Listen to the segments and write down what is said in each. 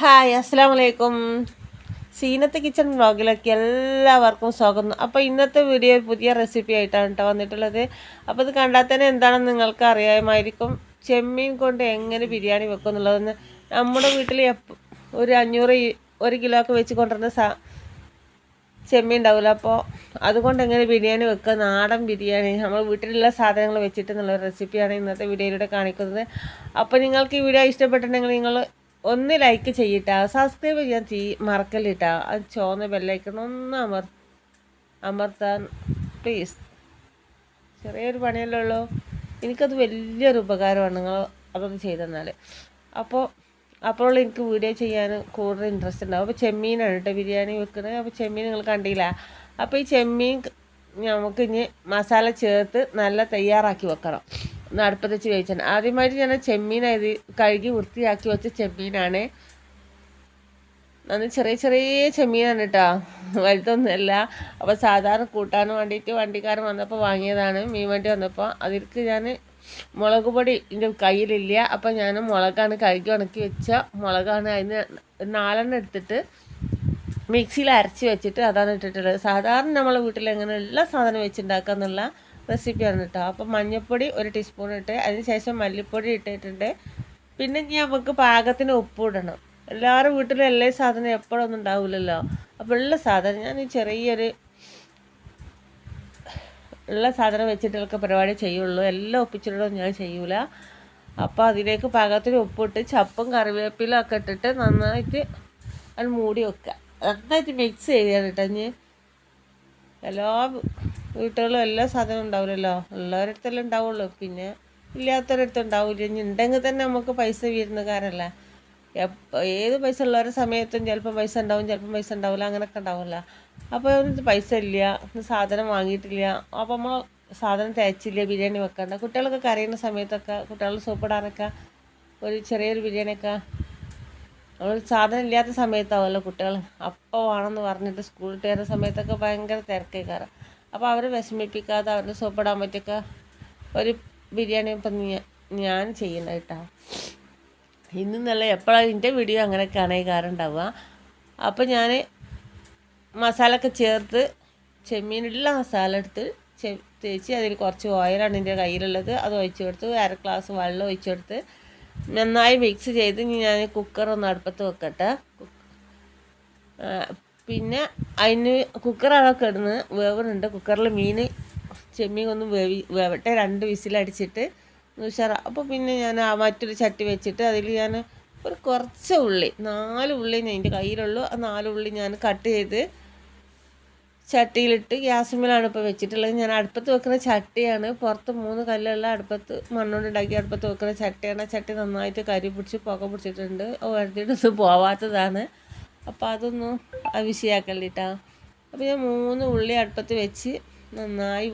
Hi അസ്സാം വലൈക്കും. Zeenath kitchen വ്ളോഗിലേക്ക് എല്ലാവർക്കും സ്വാഗതം. അപ്പോൾ ഇന്നത്തെ വീഡിയോ പുതിയ റെസിപ്പി ആയിട്ടാണ് കേട്ടോ വന്നിട്ടുള്ളത്. അപ്പോൾ ഇത് കണ്ടാൽ തന്നെ എന്താണെന്ന് നിങ്ങൾക്ക് അറിയാമായിരിക്കും. ചെമ്മീൻ കൊണ്ട് എങ്ങനെ ബിരിയാണി വെക്കും എന്നുള്ളതെന്ന് നമ്മുടെ വീട്ടിൽ ഒരു 1 കിലോ ഒക്കെ വെച്ച് കൊണ്ടുവരുന്ന ചെമ്മീൻ ഉണ്ടാവില്ല. അപ്പോൾ അതുകൊണ്ട് എങ്ങനെ ബിരിയാണി വെക്കുക, നാടൻ ബിരിയാണി നമ്മൾ വീട്ടിലുള്ള സാധനങ്ങൾ വെച്ചിട്ട് എന്നുള്ള റെസിപ്പിയാണ് ഇന്നത്തെ വീഡിയോയിലൂടെ കാണിക്കുന്നത്. അപ്പോൾ നിങ്ങൾക്ക് ഈ വീഡിയോ ഇഷ്ടപ്പെട്ടിട്ടുണ്ടെങ്കിൽ നിങ്ങൾ ഒന്ന് ലൈക്ക് ചെയ്യട്ടാ, സബ്സ്ക്രൈബ് ചെയ്യാൻ മറക്കല്ലിട്ടാ, അത് ചുവന്ന ബെല്ലൈക്കൺ ഒന്ന് അമർത്താൻ പ്ലീസ്. ചെറിയൊരു പണിയല്ലേ ഉള്ളൂ, എനിക്കത് വലിയൊരു ഉപകാരമാണ് നിങ്ങൾ അതൊന്ന് ചെയ്തെന്നാൽ. അപ്പോൾ എനിക്ക് വീഡിയോ ചെയ്യാൻ കൂടുതൽ ഇൻട്രസ്റ്റ് ഉണ്ടാവും. അപ്പോൾ ചെമ്മീനാണ് കേട്ടോ ബിരിയാണി വെക്കുന്നത്. അപ്പോൾ ചെമ്മീൻ നിങ്ങൾ കണ്ടില്ല. അപ്പോൾ ഈ ചെമ്മീൻ നമുക്ക് ഇനി മസാല ചേർത്ത് നല്ല തയ്യാറാക്കി വെക്കണം. ഒന്ന് അടുപ്പത്ത് വെച്ച് വേവിച്ചാണ്. ആദ്യമായിട്ട് ഞാൻ ചെമ്മീൻ കഴുകി വൃത്തിയാക്കി വെച്ച ചെമ്മീനാണ്. അന്ന് ചെറിയ ചെറിയ ചെമ്മീനാണ് കേട്ടോ, വലുതൊന്നുമല്ല. അപ്പോൾ സാധാരണ കൂട്ടാൻ വേണ്ടിയിട്ട് വണ്ടിക്കാരൻ വന്നപ്പോൾ വാങ്ങിയതാണ്. മീൻ വണ്ടി വന്നപ്പോൾ അതിലേക്ക് ഞാൻ മുളക് പൊടി എൻ്റെ കയ്യിലില്ല. അപ്പോൾ ഞാൻ മുളകാണ് കഴുകി ഉണക്കി വെച്ച മുളകാണ്. അതിന് 4 എടുത്തിട്ട് മിക്സിയിൽ അരച്ച് വെച്ചിട്ട് അതാണ് ഇട്ടിട്ടുള്ളത്. സാധാരണ നമ്മളെ വീട്ടിൽ എങ്ങനെയുള്ള സാധനം വെച്ചുണ്ടാക്കുക എന്നുള്ള റെസിപ്പിയാണ് കേട്ടോ. അപ്പോൾ മഞ്ഞൾപ്പൊടി 1 ടീസ്പൂൺ ഇട്ട് അതിന് ശേഷം മല്ലിപ്പൊടി ഇട്ടിട്ടുണ്ട്. പിന്നെ ഇനി നമുക്ക് പാകത്തിന് ഉപ്പ് ഇടണം. എല്ലാവരും വീട്ടിലും എല്ലാ സാധനം എപ്പോഴൊന്നും ഉണ്ടാവില്ലല്ലോ. അപ്പോൾ ഉള്ള സാധനം ഞാൻ ഉള്ള സാധനം വെച്ചിട്ടൊക്കെ പരിപാടി ചെയ്യുള്ളൂ. എല്ലാം ഒപ്പിച്ചിടണം ഞാൻ ചെയ്യൂല. അപ്പോൾ അതിലേക്ക് പാകത്തിന് ഉപ്പിട്ട് ചപ്പും കറിവേപ്പിലും ഒക്കെ ഇട്ടിട്ട് നന്നായിട്ട് അത് മൂടി വെക്കുക. നന്നായിട്ട് മിക്സ് ചെയ്യാണ് കേട്ടോ. ഇനി എല്ലാ വീട്ടുകളും എല്ലാ സാധനവും ഉണ്ടാവില്ലല്ലോ, ഉള്ളവരടുത്തെല്ലാം ഉണ്ടാവുള്ളൂ, പിന്നെ ഇല്ലാത്തവരടുത്ത് ഉണ്ടാവില്ല. ഇനി ഉണ്ടെങ്കിൽ തന്നെ നമുക്ക് പൈസ വീരുന്നകാരല്ല. ഏത് പൈസ ഉള്ളവരുടെ സമയത്തും ചിലപ്പോൾ പൈസ ഉണ്ടാവും, ചിലപ്പോൾ പൈസ ഉണ്ടാവില്ല, അങ്ങനെയൊക്കെ ഉണ്ടാവില്ല. അപ്പോൾ പൈസ ഇല്ല, സാധനം വാങ്ങിയിട്ടില്ല, അപ്പോൾ നമ്മൾ സാധനം തയ്ച്ചില്ല, ബിരിയാണി വെക്കണ്ട. കുട്ടികളൊക്കെ കരയുന്ന സമയത്തൊക്കെ കുട്ടികൾ സൂപ്പിടാനൊക്കെ ഒരു ചെറിയൊരു ബിരിയാണിയൊക്കെ നമ്മൾ സാധനം ഇല്ലാത്ത സമയത്താവുമല്ലോ കുട്ടികൾ, അപ്പോൾ വേണമെന്ന് പറഞ്ഞിട്ട് സ്കൂളിൽ കയറുന്ന സമയത്തൊക്കെ ഭയങ്കര തിരക്കേക്കാറ്. അപ്പോൾ അവരെ വിഷമിപ്പിക്കാതെ അവരുടെ സൂപ്പിടാൻ പറ്റിയൊക്കെ ഒരു ബിരിയാണി ഇപ്പം ഞാൻ ചെയ്യുന്നത് കേട്ടോ. ഇന്നല്ല എപ്പോഴാണ് എൻ്റെ വീഡിയോ അങ്ങനെയൊക്കെയാണ് ഈ കാരം ഉണ്ടാവുക. അപ്പോൾ ഞാൻ മസാലയൊക്കെ ചേർത്ത് ചെമ്മീനുള്ള മസാല എടുത്ത് തേച്ച് അതിൽ കുറച്ച് ഓയിലാണ് എൻ്റെ കയ്യിലുള്ളത്, അത് ഒഴിച്ചു കൊടുത്ത് 1/2 ഗ്ലാസ് വെള്ളം ഒഴിച്ചു കൊടുത്ത് നന്നായി മിക്സ് ചെയ്ത് ഞാൻ കുക്കറൊന്ന് അടുപ്പത്ത് വെക്കട്ടെ. പിന്നെ അതിന് കുക്കറൊക്കെ ഇടുന്ന് വേവുന്നുണ്ട്. കുക്കറിൽ ചെമ്മീൻ ഒന്ന് വേവട്ടെ, 2 വിസിലടിച്ചിട്ട് ഉഷാറാ. അപ്പോൾ പിന്നെ ഞാൻ മറ്റൊരു ചട്ടി വെച്ചിട്ട് അതിൽ ഞാൻ കുറച്ച് ഉള്ളി, 4 ഉള്ളി ഞാൻ എൻ്റെ കയ്യിലുള്ളൂ. ആ 4 ഉള്ളി ഞാൻ കട്ട് ചെയ്ത് ചട്ടിയിലിട്ട് ഗ്യാസുമ്മലാണ് ഇപ്പോൾ വെച്ചിട്ടുള്ളത്. ഞാൻ അടുപ്പത്ത് വെക്കുന്ന ചട്ടിയാണ്, പുറത്ത് 3 കല്ലുള്ള അടുപ്പത്ത് മണ്ണുകൊണ്ട് ഉണ്ടാക്കി അടുപ്പത്ത് വെക്കുന്ന ചട്ടിയാണ്. ആ ചട്ടി നന്നായിട്ട് കരി പിടിച്ച് പുക പിടിച്ചിട്ടുണ്ട്, വരുത്തിയിട്ടൊന്നും പോവാത്തതാണ്. അപ്പോൾ അതൊന്നും വിഷയാക്കല്ലിട്ടാ. അപ്പോൾ ഞാൻ 3 ഉള്ളി അടുപ്പത്ത് വെച്ച് നന്നായി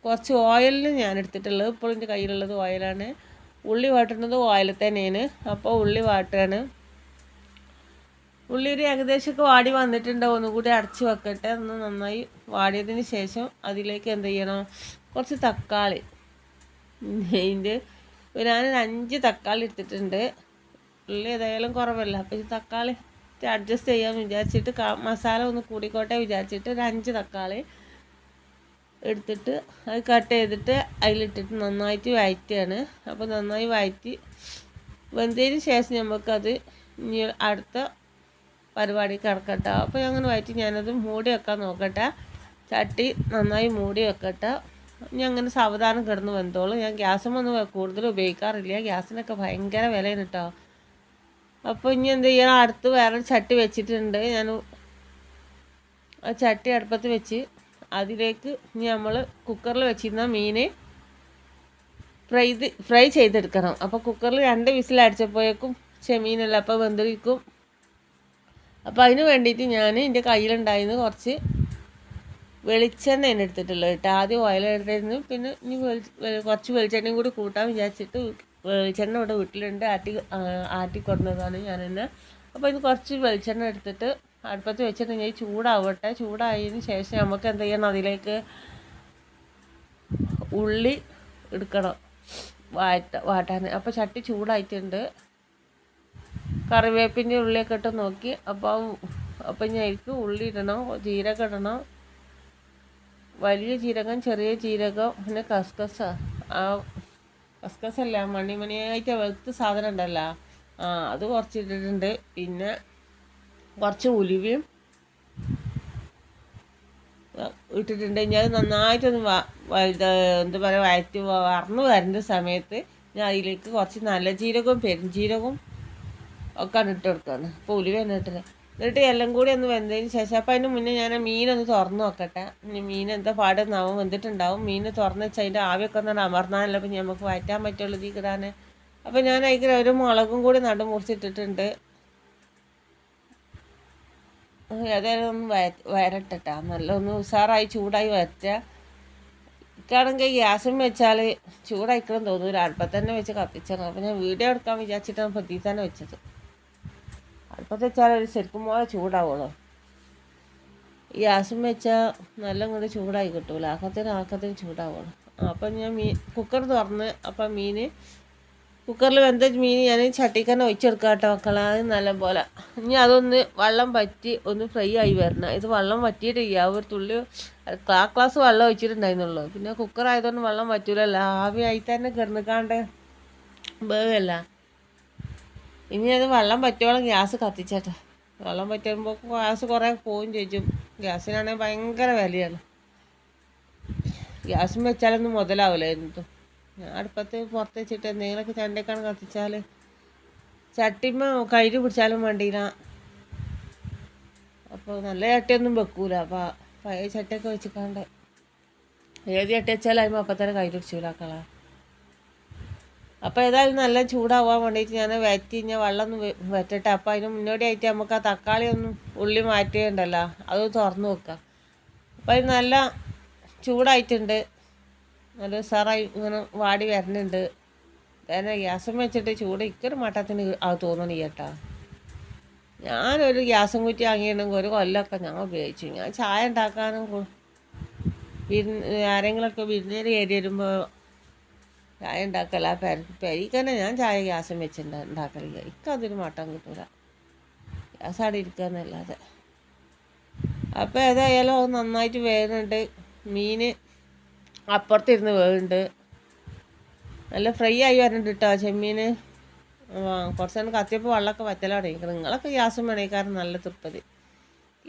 കുറച്ച് ഓയിലിന് ഞാൻ എടുത്തിട്ടുള്ളത്. ഇപ്പോൾ എൻ്റെ കയ്യിലുള്ളത് ഓയിലാണ്. ഉള്ളി വാട്ടുന്നത് ഓയിൽ തന്നെയാണ്. അപ്പോൾ ഉള്ളി വാട്ടുകയാണ്. ഉള്ളി ഒരു ഏകദേശമൊക്കെ വാടി വന്നിട്ടുണ്ട്. ഒന്നുകൂടി അടച്ച് വെക്കട്ടെ. ഒന്ന് നന്നായി വാടിയതിന് ശേഷം അതിലേക്ക് എന്ത് ചെയ്യണം, കുറച്ച് തക്കാളി, ഞാൻ 5 തക്കാളി എടുത്തിട്ടുണ്ട്. ഉള്ളി ഏതായാലും കുറവല്ല, അപ്പോൾ ഈ തക്കാളി അഡ്ജസ്റ്റ് ചെയ്യാമെന്ന് വിചാരിച്ചിട്ട് മസാല ഒന്ന് കൂടിക്കോട്ടെ വിചാരിച്ചിട്ട് 5 തക്കാളി എടുത്തിട്ട് അത് കട്ട് ചെയ്തിട്ട് അതിലിട്ടിട്ട് നന്നായിട്ട് വഴറ്റുകയാണ്. അപ്പോൾ നന്നായി വഴറ്റി വെന്തതിന് ശേഷം നമുക്കത് ഇനി അടുത്ത പരിപാടി കിടക്കട്ടെ. അപ്പോൾ അങ്ങനെ വഴറ്റി ഞാനത് മൂടി വെക്കാൻ നോക്കട്ടെ. ചട്ടി നന്നായി മൂടി വെക്കട്ടെ. ഇനി അങ്ങനെ സാവധാനം കിടന്ന് വെന്തോളും. ഞാൻ ഗ്യാസുമൊന്നും കൂടുതൽ ഉപയോഗിക്കാറില്ല, ഗ്യാസിനൊക്കെ ഭയങ്കര വിലയാണ് കേട്ടോ. അപ്പോൾ ഇനി എന്ത് ചെയ്യണം, അടുത്ത് വേറൊരു ചട്ടി വെച്ചിട്ടുണ്ട്. ഞാൻ ആ ചട്ടി അടുപ്പത്ത് വെച്ച് അതിലേക്ക് ഇനി നമ്മൾ കുക്കറിൽ വെച്ചിരുന്ന മീൻ ഫ്രൈ ചെയ്തെടുക്കണം. അപ്പോൾ കുക്കറിൽ 2 വിസിലടിച്ചപ്പോഴേക്കും ചെമ്മീനല്ല അപ്പോൾ വെന്തിരിക്കും. അപ്പോൾ അതിന് വേണ്ടിയിട്ട് ഞാൻ എൻ്റെ കയ്യിലുണ്ടായിരുന്നു കുറച്ച് വെളിച്ചെണ്ണയാണ് എടുത്തിട്ടുള്ളത് കേട്ടോ. ആദ്യം ഓയിൽ എടുത്തായിരുന്നു, പിന്നെ ഇനി കുറച്ച് വെളിച്ചെണ്ണയും കൂടി കൂട്ടാൻ വിചാരിച്ചിട്ട് വെളിച്ചെണ്ണ ഇവിടെ വീട്ടിലുണ്ട്, ആട്ടി കൊടുക്കുന്നതാണ് ഞാൻ തന്നെ. അപ്പോൾ ഇത് കുറച്ച് വെളിച്ചെണ്ണ എടുത്തിട്ട് അടുപ്പത്ത് വെച്ചിട്ട് ഞാൻ ചൂടാവട്ടെ. ചൂടായതിന് ശേഷം നമുക്ക് എന്ത് ചെയ്യണം, അതിലേക്ക് ഉള്ളി എടുക്കണം വാട്ടാൻ. അപ്പോൾ ചട്ടി ചൂടായിട്ടുണ്ട്. കറിവേപ്പിൻ്റെ ഉള്ളിയൊക്കെ ഇട്ട് നോക്കി. അപ്പം ഞാൻ എനിക്ക് ഉള്ളി ഇടണം, ജീരകം ഇടണം, വലിയ ജീരകം, ചെറിയ ജീരകം, പിന്നെ കസ്കസ. ആ കസ്കസല്ല, മണിമണിയായിട്ട് വെളുത്ത സാധനം ഉണ്ടല്ലോ, അത് കുറച്ച് ഇട്ടിട്ടുണ്ട്. പിന്നെ കുറച്ച് ഉലുവയും ഇട്ടിട്ടുണ്ട്. ഞാൻ അത് നന്നായിട്ടൊന്ന് എന്താ പറയുക വറന്ന് വരുന്ന സമയത്ത് ഞാൻ അതിലേക്ക് കുറച്ച് നല്ല ജീരകവും പെരുംജീരകവും ഒക്കെ ഇട്ട് കൊടുക്കുകയാണ്. അപ്പോൾ ഉലുവ തന്നെ ഇട്ടിട്ട് എന്നിട്ട് എല്ലാം കൂടി ഒന്ന് വെന്തതിന് ശേഷം, അപ്പോൾ അതിന് മുന്നേ ഞാൻ മീനൊന്ന് തുറന്ന് നോക്കട്ടെ. മീൻ എന്താ പാടുന്നാവും, വെന്തിട്ടുണ്ടാവും. മീൻ തുറന്ന് വെച്ചാൽ അതിൻ്റെ ആവിയൊക്കെ ഒന്ന് അമർന്നാലല്ലോ അപ്പം നമുക്ക് വയറ്റാൻ പറ്റുള്ളൂ ഇതിൽ കിടാൻ. അപ്പോൾ ഞാൻ അതിൽ ഒരു മുളകും കൂടി മുറിച്ചിട്ടിട്ടുണ്ട്. ഏതായാലും ഒന്ന് വരട്ടെട്ടാ, നല്ല ഒന്ന് ഉഷാറായി ചൂടായി വരട്ടുക. എനിക്കാണെങ്കിൽ ഗ്യാസും വെച്ചാൽ ചൂടായിക്കണം തോന്നൂല, അടുപ്പത്ത് തന്നെ വെച്ച് കത്തിച്ചാണ്. അപ്പോൾ ഞാൻ വീഡിയോ എടുക്കാൻ വിചാരിച്ചിട്ടാണ് പതി തന്നെ വെച്ചത്. അടുപ്പത്ത് വെച്ചാൽ ഒരു ശരിക്കും പോലെ ചൂടാവുള്ളൂ. ഗ്യാസും വെച്ചാൽ നല്ല ഇങ്ങോട്ട് ചൂടായി കിട്ടൂല, ആക്കത്തിന് ചൂടാവുള്ളൂ. അപ്പം ഞാൻ കുക്കർ തുറന്ന്, അപ്പം കുക്കറിൽ വെന്ത മീൻ ഞാൻ ചട്ടിക്ക് തന്നെ ഒഴിച്ചെടുക്കാം കേട്ടോ മക്കളെ. അത് നല്ല പോലെ ഇനി അതൊന്ന് വെള്ളം വറ്റി ഒന്ന് ഫ്രൈ ആയി വരണം. ഇത് വെള്ളം വറ്റിയിട്ടില്ല, ഒരു തുള്ളി ഗ്ലാസ് വെള്ളം ഒഴിച്ചിട്ടുണ്ടായിരുന്നുള്ളൂ. പിന്നെ കുക്കർ ആയതുകൊണ്ട് വെള്ളം വറ്റൂലല്ലോ, ആവിയായി തന്നെ കിടന്നിക്കാണ്ട് വേഗമല്ല. ഇനി അത് വെള്ളം പറ്റുവോളം ഗ്യാസ് കത്തിച്ചേട്ടെ. വെള്ളം പറ്റുമ്പോൾ ഗ്യാസ് കുറേ പോവും ചെയ്യും. ഗ്യാസിനാണെങ്കിൽ ഭയങ്കര വിലയാണ്. ഗ്യാസും വെച്ചാലൊന്നും മുതലാവില്ല എന്നിട്ടും. ഞാൻ അടുപ്പത്ത് പുറത്ത് വെച്ചിട്ട് എന്തെങ്കിലുമൊക്കെ ചണ്ടക്കാണ് കത്തിച്ചാൽ ചട്ടിമ്മ കയ്യിൽ പിടിച്ചാലും വേണ്ടിയില്ല. അപ്പോൾ നല്ല ചട്ടിയൊന്നും വെക്കൂല. അപ്പോൾ പഴയ ചട്ടിയൊക്കെ വെച്ചിക്കാണ്ട് ഏത് ചട്ടി വെച്ചാലും അതിന് അപ്പം തന്നെ കയ്യിൽ പിടിച്ചില്ലാക്കളാ. അപ്പോൾ ഏതായാലും നല്ല ചൂടാവാൻ വേണ്ടിയിട്ട് ഞാൻ ഞാൻ വെള്ളം ഒന്ന് വറ്റട്ടെ. അപ്പോൾ അതിന് മുന്നോടിയായിട്ട് നമുക്ക് ആ തക്കാളി ഒന്നും ഉള്ളി മാറ്റിയുണ്ടല്ലോ, അത് തുറന്ന് വെക്കാം. അപ്പോൾ അത് നല്ല ചൂടായിട്ടുണ്ട്, നല്ല ഉഷാറായി ഇങ്ങനെ വാടി വരുന്നുണ്ട്. തന്നെ ഗ്യാസും വെച്ചിട്ട് ചൂട് ഇക്കൊരു മട്ടത്തിന് അത് തോന്നണി കേട്ടാ. ഞാനൊരു ഗ്യാസും കുറ്റി വാങ്ങിയിട്ടുണ്ടെങ്കിൽ ഒരു കൊല്ലമൊക്കെ ഞാൻ ഉപയോഗിച്ചു. ഞാൻ ചായ ഉണ്ടാക്കാനും ആരെങ്കിലുമൊക്കെ വിരുന്നേര് കയറി വരുമ്പോൾ ചായ ഉണ്ടാക്കല. പെരിക്ക് തന്നെ ഞാൻ ചായ ഗ്യാസും ഉണ്ടാക്കലില്ല. എനിക്കതൊരു മട്ടം കിട്ടൂല, ഗ്യാസ് അവിടെ ഇരിക്കുകയെന്നല്ലാതെ. അപ്പോൾ ഏതായാലും അത് നന്നായിട്ട് വേകുന്നുണ്ട്. മീൻ അപ്പുറത്തിരുന്ന് വേകുന്നുണ്ട്, നല്ല ഫ്രൈ ആയി വരുന്നുണ്ട് കേട്ടോ ചെമ്മീൻ. കുറച്ച് നേരം കത്തിയപ്പോൾ വെള്ളമൊക്കെ വറ്റലാണ്. നിങ്ങളൊക്കെ ഗ്യാസും വേണേക്കാരും നല്ല തൃപ്പതി.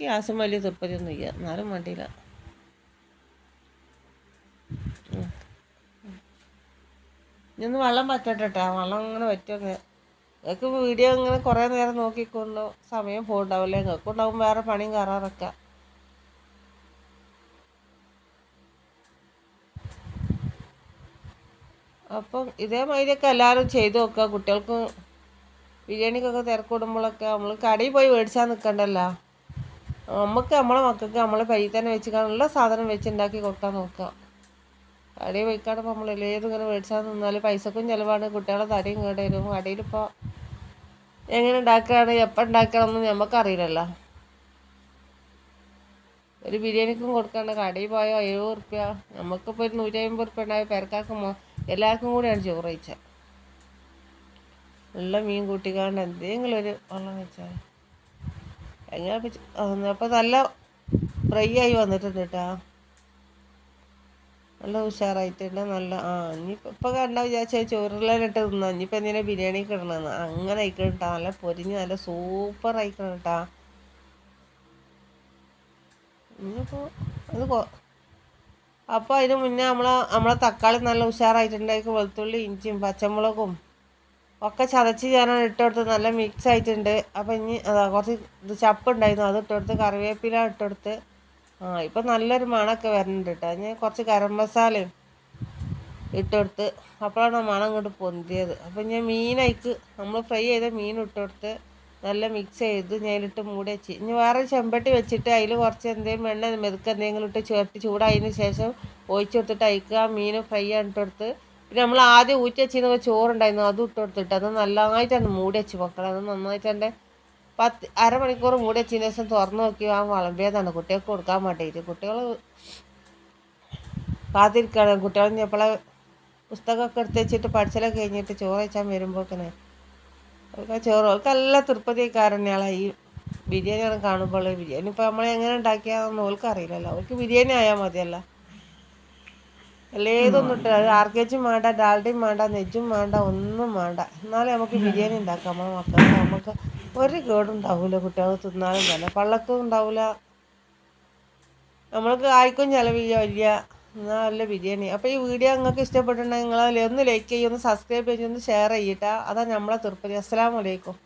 ഗ്യാസും വലിയ തൃപ്പതിയൊന്നും ഇല്ല, എന്നാലും വേണ്ടിയില്ല. ഇനി വെള്ളം പറ്റട്ടെ, വെള്ളം ഇങ്ങനെ പറ്റുമൊക്കെ. നിങ്ങൾക്ക് വീഡിയോ ഇങ്ങനെ കുറേ നേരം നോക്കിക്കൊണ്ടോ സമയം പോകണ്ടാവില്ലേ, നിങ്ങൾക്ക് ഉണ്ടാവും വേറെ പണിയും കയറാറൊക്കെ. അപ്പം ഇതേമാതിരിയൊക്കെ എല്ലാവരും ചെയ്ത് നോക്കുക. കുട്ടികൾക്ക് ബിരിയാണിക്കൊക്കെ തിരക്കിടുമ്പോഴൊക്കെ നമ്മൾ കടയിൽ പോയി മേടിച്ചാൽ നിൽക്കണ്ടല്ലോ. നമുക്ക് നമ്മളെ മക്കൾക്ക് നമ്മളെ കയ്യിൽ തന്നെ വെച്ചിട്ടുള്ള സാധനം വെച്ചുണ്ടാക്കി കൊടുക്കാൻ നോക്കുക. കടയിൽ പോയിക്കാണിപ്പോൾ നമ്മൾ ഏത് ഇങ്ങനെ മേടിച്ചാൽ നിന്നാൽ പൈസക്കും ചിലവാണ്, കുട്ടികളെ തടിയും കേടരും. കടയിലിപ്പോൾ എങ്ങനെ ഉണ്ടാക്കുകയാണ് എപ്പോൾ ഉണ്ടാക്കണമെന്ന് നമുക്കറിയില്ലല്ലോ. ഒരു ബിരിയാണിക്കും കൊടുക്കാണ്ട് കടയിൽ പോയോ 70 ഉറുപ്പ്യ, നമുക്കിപ്പോൾ ഒരു 150 ഉറുപ്പ്യ ഉണ്ടായ പെരക്കാക്കുമ്പോൾ എല്ലാവർക്കും കൂടെയാണ് ചോറ് കഴിച്ചത്. ഉള്ള മീൻ കൂട്ടിക്കാണ്ട് എന്തെങ്കിലും ഒരു വെള്ളം വെച്ചാൽ എങ്ങനെ. അപ്പോൾ നല്ല ഫ്രൈ ആയി വന്നിട്ടുണ്ട് കേട്ടോ, നല്ല ഉഷാറായിട്ടുണ്ട്. നല്ല ഇനിയിപ്പോൾ കണ്ടാൽ വിചാരിച്ചാൽ ചോറിലിട്ട് തിന്നാ. ഇനിയിപ്പോൾ എന്തിനാ ബിരിയാണിക്ക് ഇടണമെന്ന് അങ്ങനെ ആയിക്കണം കേട്ടോ. നല്ല പൊരിഞ്ഞ് നല്ല സൂപ്പർ ആയിക്കണം കേട്ടോ. ഇനിയിപ്പോൾ അത് അപ്പോൾ അതിന് മുന്നേ നമ്മളെ തക്കാളി നല്ല ഉഷാറായിട്ടുണ്ടായിരിക്കും. വെളുത്തുള്ളി ഇഞ്ചിയും പച്ചമുളകും ഒക്കെ ചതച്ച് ഞാനാണ് ഇട്ടുകൊടുത്ത് നല്ല മിക്സ് ആയിട്ടുണ്ട്. അപ്പോൾ ഇനി കുറച്ച് ചപ്പുണ്ടായിരുന്നു, അത് ഇട്ടുകൊടുത്ത് കറിവേപ്പില ഇട്ടുകൊടുത്ത്. ഇപ്പം നല്ലൊരു മണമൊക്കെ വരുന്നുണ്ട് കേട്ടോ. ഞാൻ കുറച്ച് ഗരം മസാലയും ഇട്ടുകൊടുത്ത്, അപ്പോഴാണ് മണം ഇങ്ങോട്ട് പൊന്തിയത്. അപ്പം ഞാൻ മീനയക്ക് നമ്മൾ ഫ്രൈ ചെയ്ത മീൻ ഇട്ടുകൊടുത്ത് നല്ല മിക്സ് ചെയ്ത് ഞാനിട്ട് മൂടി വെച്ച്. ഇനി വേറെ ചെമ്പട്ടി വെച്ചിട്ട് അതിൽ കുറച്ച് എന്തെങ്കിലും വെണ്ണ മെതുക്ക് എന്തെങ്കിലും ഇട്ട് ചേർത്ത് ചൂടായതിന് ശേഷം ഒഴിച്ച് കൊടുത്തിട്ട് അയക്കുക. മീൻ ഫ്രൈ ഇട്ട് കൊടുത്ത് പിന്നെ നമ്മൾ ആദ്യം ഊറ്റി വെച്ചിരുന്ന ചോറുണ്ടായിരുന്നു അതും ഇട്ട് കൊടുത്തിട്ട് അത് നന്നായിട്ടാണ് മൂടി വെച്ച് മക്കളെ. അത് നന്നായിട്ട് എൻ്റെ അരമണിക്കൂർ മൂടി വെച്ചതിന് ശേഷം തുറന്ന് നോക്കി വിളമ്പിയതാണ് കുട്ടികൾക്ക് കൊടുക്കാൻ വേണ്ടിയിട്ട്. കുട്ടികൾ കാത്തിരിക്കുകയാണ്. കുട്ടികൾ എപ്പോഴെ പുസ്തകമൊക്കെ എടുത്ത് വെച്ചിട്ട് പഠിച്ചലൊക്കെ കഴിഞ്ഞിട്ട് ചോറ് വെച്ചാൽ വരുമ്പോഴേക്കനെ അവർക്ക് ചോറ് അവർക്ക് നല്ല തൃപ്തിക്കാരനെയാളാ ഈ ബിരിയാണിയാണ് കാണുമ്പോൾ. ബിരിയാണി ഇപ്പോൾ നമ്മൾ എങ്ങനെ ഉണ്ടാക്കിയാന്ന് അവർക്ക് അറിയില്ലല്ലോ. അവർക്ക് ബിരിയാണി ആയാൽ മതിയല്ലോ. അല്ലേതൊന്നും ഇട്ട് അത് ആർക്കേച്ചും വേണ്ട, ഡാൽഡയും വേണ്ട, നെജ്ജും വേണ്ട, ഒന്നും വേണ്ട. എന്നാലും നമുക്ക് ബിരിയാണി ഉണ്ടാക്കാം. നമ്മളെ മക്കൾക്ക് നമുക്ക് ഒരു കേടുണ്ടാവില്ല. കുട്ടികൾ തിന്നാലും തന്നെ പള്ളക്കും ഉണ്ടാവില്ല, നമ്മൾക്ക് ആർക്കും ചിലവില്ല വലിയ. എന്നാൽ നല്ല ബിരിയാണി. അപ്പോൾ ഈ വീഡിയോ നിങ്ങൾക്ക് ഇഷ്ടപ്പെട്ടിട്ടുണ്ടെങ്കിൽ നിങ്ങൾ ഒന്ന് ലൈക്ക് ചെയ്യും, ഒന്ന് സബ്സ്ക്രൈബ് ചെയ്യും, ഒന്ന് ഷെയർ ചെയ്യട്ടാ. അതാണ് നമ്മളെ തൃപ്തി. അസ്സലാമു അലൈക്കും.